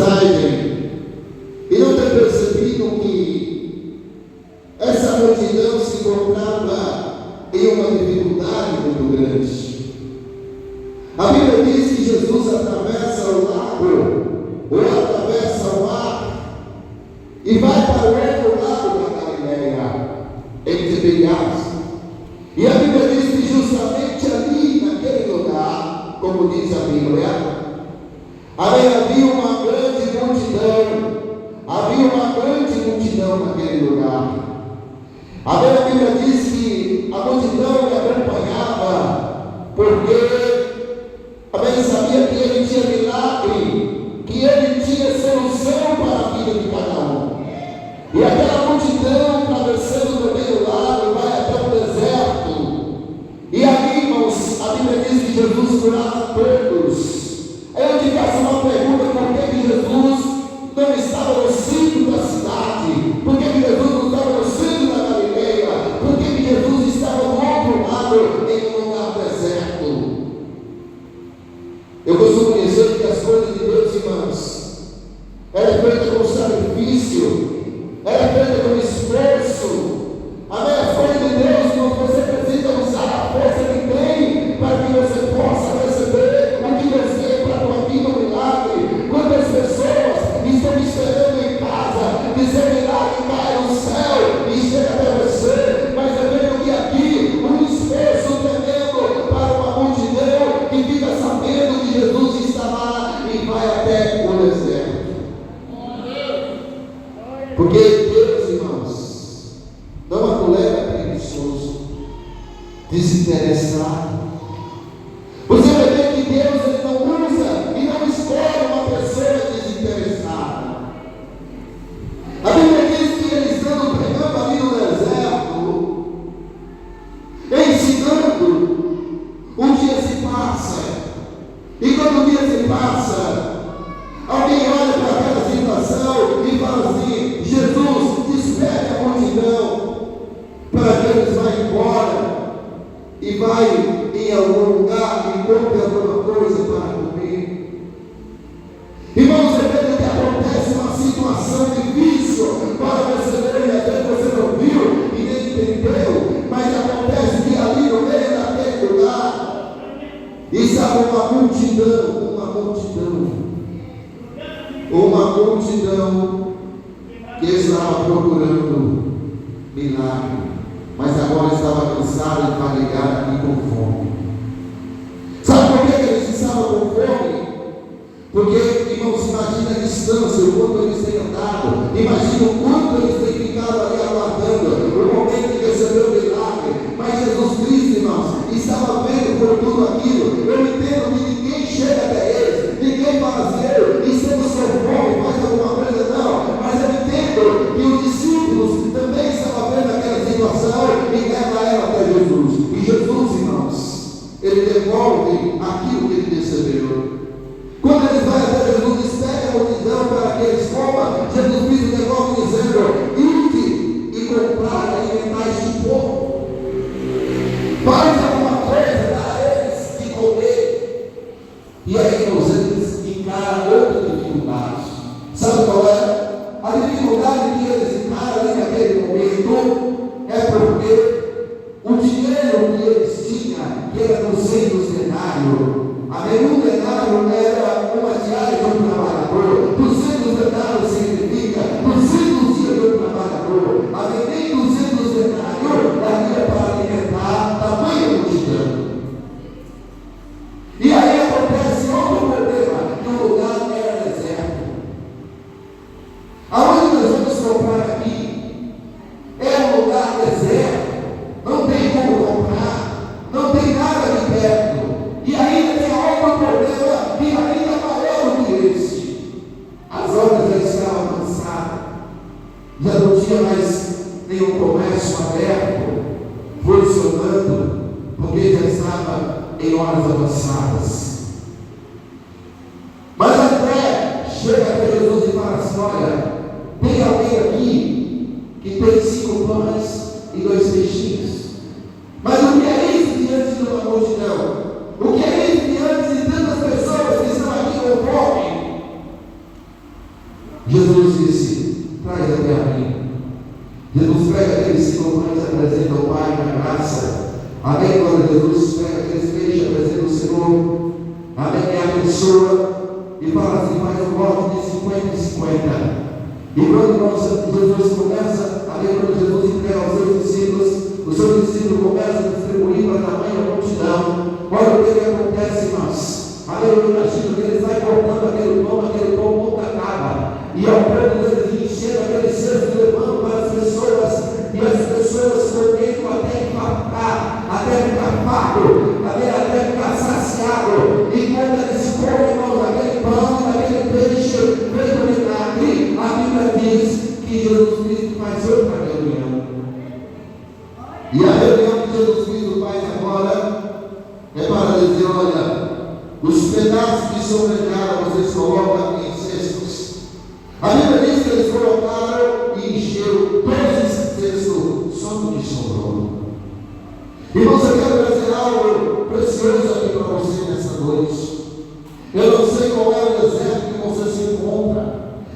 passagem e não ter percebido que essa multidão se encontrava em uma dificuldade muito grande. A Bíblia diz que Jesus atravessa o lago, ou atravessa o mar, e vai para o outro lado da Galileia, em Tiberíades. E a Bíblia diz que justamente ali, naquele lugar, como diz a Bíblia, havia uma grande multidão. Havia uma grande multidão naquele lugar. A Bíblia diz que a multidão lhe acompanhava, porque também sabia que ele tinha milagre, que ele tinha solução para a vida de cada um. E aquela multidão, atravessando também o lago, vai até o deserto. E ali, irmãos, a Bíblia diz que Jesus curava todos. Eu te faço uma pergunta: por que Jesus não estava no centro da cidade? Por que Jesus não estava no centro da Galileia? Por que Jesus estava do outro lado, em um lugar deserto? Eu costumo dizer que as coisas de Deus, irmãos, ela é feita com sacrifício, ela é feita com esforço. Amém? As coisas de Deus, irmãos, você precisa usar a força que tem para que você possa receber o que Deus tem para a tua vida, um milagre. Quantas pessoas estão esperando em casa dizer milagre cai no céu e chega até você, mas eu vejo aqui um esforço tremendo para uma multidão que fica sabendo que Jesus está lá e vai até o deserto. Porque Deus, irmãos, não atolera preguiçoso, desinteressado. Você vai ver que Deus ele não usa e não escolhe uma pessoa desinteressada. A Bíblia diz que eles estão pregando ali no deserto, ensinando. Um dia se passa, e quando o dia se passa, alguém olha para aquela situação e fala assim: Jesus, despede a multidão para que eles vá embora e vai em algum lugar e compre alguma coisa para comer. Irmãos, você vê que acontece uma situação difícil para receber, e até você não viu e nem entendeu, mas acontece que ali no meio daquele lugar estava uma multidão que estava procurando milagre, mas agora estava cansada e fadigada e com fome. Sabe por que eles estavam com fome? Porque, irmãos, imagina a distância, o quanto eles têm andado, imagina o quanto eles têm ficado ali aguardando o momento de receber o milagre. Mas Jesus Cristo, irmãos, estava vendo por tudo aquilo. Eu entendo que ninguém chega até eles, ninguém fala assim: estamos com fome, faz alguma coisa, não. Mas eu entendo que os discípulos também estavam vendo aquela situação e leva ela até Jesus. E Jesus, irmãos, ele devolve aquilo que ele recebeu. Quando eles vão até Jesus, despede a multidão para que eles comam, Jesus Cristo devolve dizendo: ide e comprar e alimentar este povo. Faz alguma coisa, dá a eles de comer. E aí, irmãos, eles encaram outra dificuldade. Sabe qual é? A dificuldade que eles encaram ali naquele momento é porque o dinheiro que eles tinham, que era 200 denários, um denário era uma diária de um trabalhador. 200 denários significa 200 dias de um trabalhador. Nem 200 denários daria para alimentar tamanha multidão. E aí acontece outro problema, que o lugar era deserto. Aonde nós vamos comprar aqui é um lugar deserto, não tem como comprar, não tem nada de perto. E ainda tem outro problema que ainda é maior do que esse. As obras já estavam avançadas, já não tinha mais nenhum comércio aberto, funcionando, porque já estava em horas avançadas. Mas André chega até Jesus e fala assim: olha, tem alguém aqui que tem 5 pães e 2 peixinhos. Mas o que é isso diante de uma multidão? O que é isso diante de tantas pessoas que estão aqui com fome? Jesus disse: traz até a mim. Jesus pega aqueles 5 pães, apresenta ao Pai na graça. Amém? Quando Jesus pega aqueles peixes, apresenta o Senhor. Amém? E abençoa. E fala assim: faz um voto de 50 e 50. E quando Jesus começa, amém? Quando Jesus entrega aos seus discípulos, os seus discípulos começam a distribuir para a tamanha multidão. Olha o que acontece, irmãos. Amém? Eu imagino que ele sai cortando aquele pão nunca acaba. E ao ponto deles enchendo aquele cesto, levando para as pessoas, e as pessoas comendo até empacar, até ficar farto, até ficar saciado. E quando eles comem, irmãos, aquele pão, aquele peixe, feito milagre, a Bíblia diz que Jesus Cristo faz outra reunião. E a reunião que Jesus Cristo faz agora é para dizer: olha, os pedaços que sobraram vocês colocam em cestos. A Bíblia diz que eles colocaram e encheram todos esses cestos, só do que sobrou. Irmãos, eu quero trazer algo precioso aqui para você nessa noite. Eu não sei qual é o deserto que você se encontra.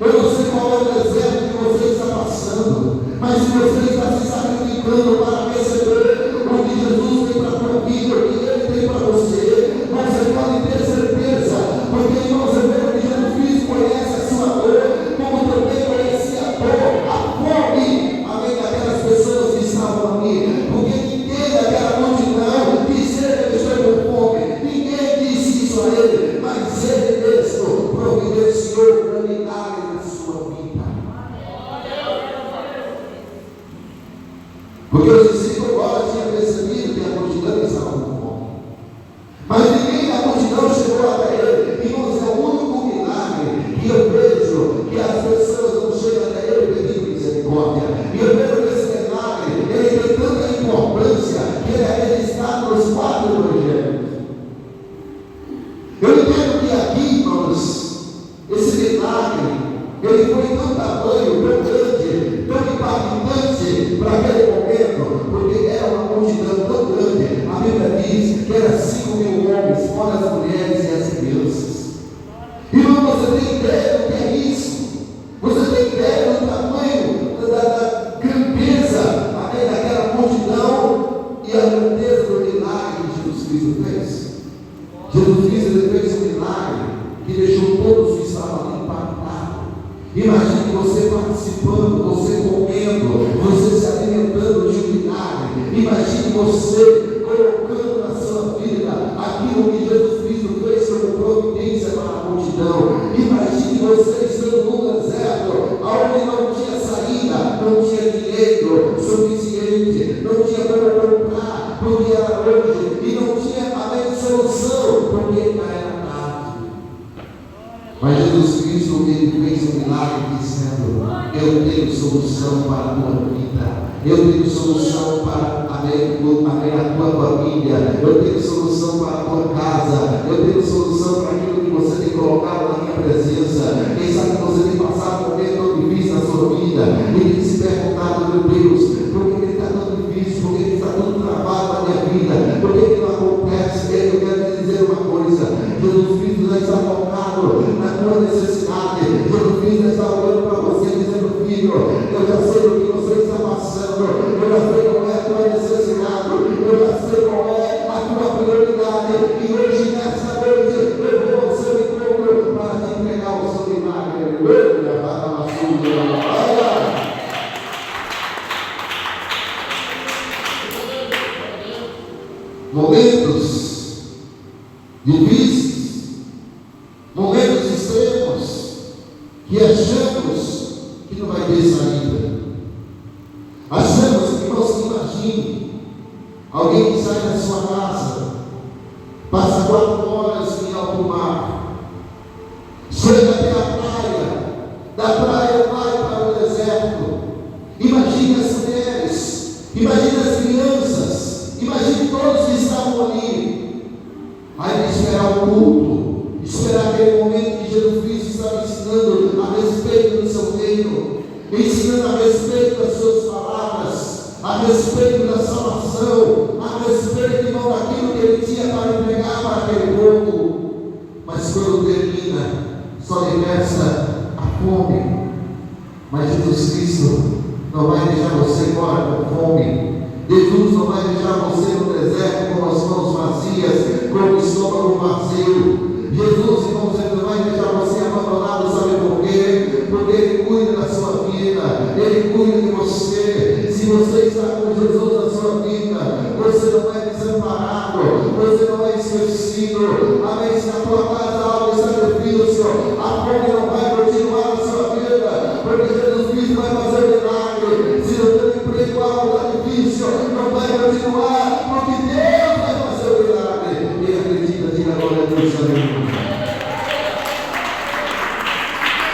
Eu não sei qual é o deserto que você está passando. Mas se você está se sacrificando para receber o que Jesus tem para a tua vida, o que Ele tem para você, você pode ter certeza. Porque, irmãos, eu vejo que Jesus Cristo conhece a sua dor, como também conhecia a dor, a fome, amém, daquelas pessoas que estavam ali. Porque ninguém daquela multidão disse: eu estou com fome. Ninguém disse isso a ele, mas ele mesmo providenciou um milagre na sua vida. Porque os discípulos agora tinham percebido que a multidão estava com fome. Mas ninguém da multidão chegou até ele. Irmãos, é o único milagre que eu vejo que as pessoas não chegam até ele pedindo misericórdia. E eu vejo que esse milagre, ele tem tanta importância que ele é registrado nos 4 evangelhos. Eu entendo que aqui, irmãos, esse milagre, ele foi tão tamanho, tão grande, tão impactante para aquele momento, porque era uma multidão tão grande. A Bíblia diz que era 5.000 homens, fora as mulheres e as crianças. Irmão, você tem ideia do que é isso? Você tem ideia do tamanho, da grandeza, amém, daquela multidão e a grandeza do milagre que Jesus Cristo fez? Jesus Cristo, ele fez um milagre que deixou todos que estavam ali impactados. Imagine você participando, você comendo, você se alimentando de um milagre. Imagine você colocando na sua vida aquilo que Jesus Cristo fez como providência para a multidão. Imagine você estando no deserto, onde não tinha saída, não tinha dinheiro suficiente, não tinha como comprar, porque era longe, e não tinha a mesma solução, porque já era tarde. Mas Jesus Cristo, ele fez um milagre dizendo: eu tenho solução para a tua vida, eu tenho solução para a tua família, eu tenho solução para a tua casa, eu tenho solução para aquilo que você tem colocado na minha presença. Quem sabe que você tem passado um momento difícil na sua vida e tem se perguntado: meu Deus, por que ele está tão difícil, por que ele está tão travado na minha vida, por que ele não acontece? Eu quero te dizer uma coisa: Jesus Cristo já está focado na tua necessidade. Jesus Cristo está olhando para você dizendo: filho, eu já sei o que você está passando, eu já sei qual é a tua necessidade, eu já sei qual é a tua prioridade, e hoje, nessa noite, eu vou ao seu encontro para te entregar o seu milagre. Aleluia, para a sua glória. Momentos difíceis, momentos extremos, que achamos que não vai ter saída. Achamos que, irmãos, imagine alguém que sai da sua casa, passa 4 horas em alto mar, chega até a praia, da praia vai para o deserto. Imagine as mulheres, imagine as crianças, imagine todos que estavam ali. Aí esperar o culto, esperar aquele momento que Jesus Cristo estava ensinando a respeito do seu reino, ensinando a respeito das suas palavras, a respeito da salvação, a respeito, irmão, daquilo que ele tinha para entregar para aquele povo. Mas quando termina, só lhe resta a fome. Mas Jesus Cristo não vai deixar você fora com fome. Jesus não vai deixar você no deserto com as mãos vazias.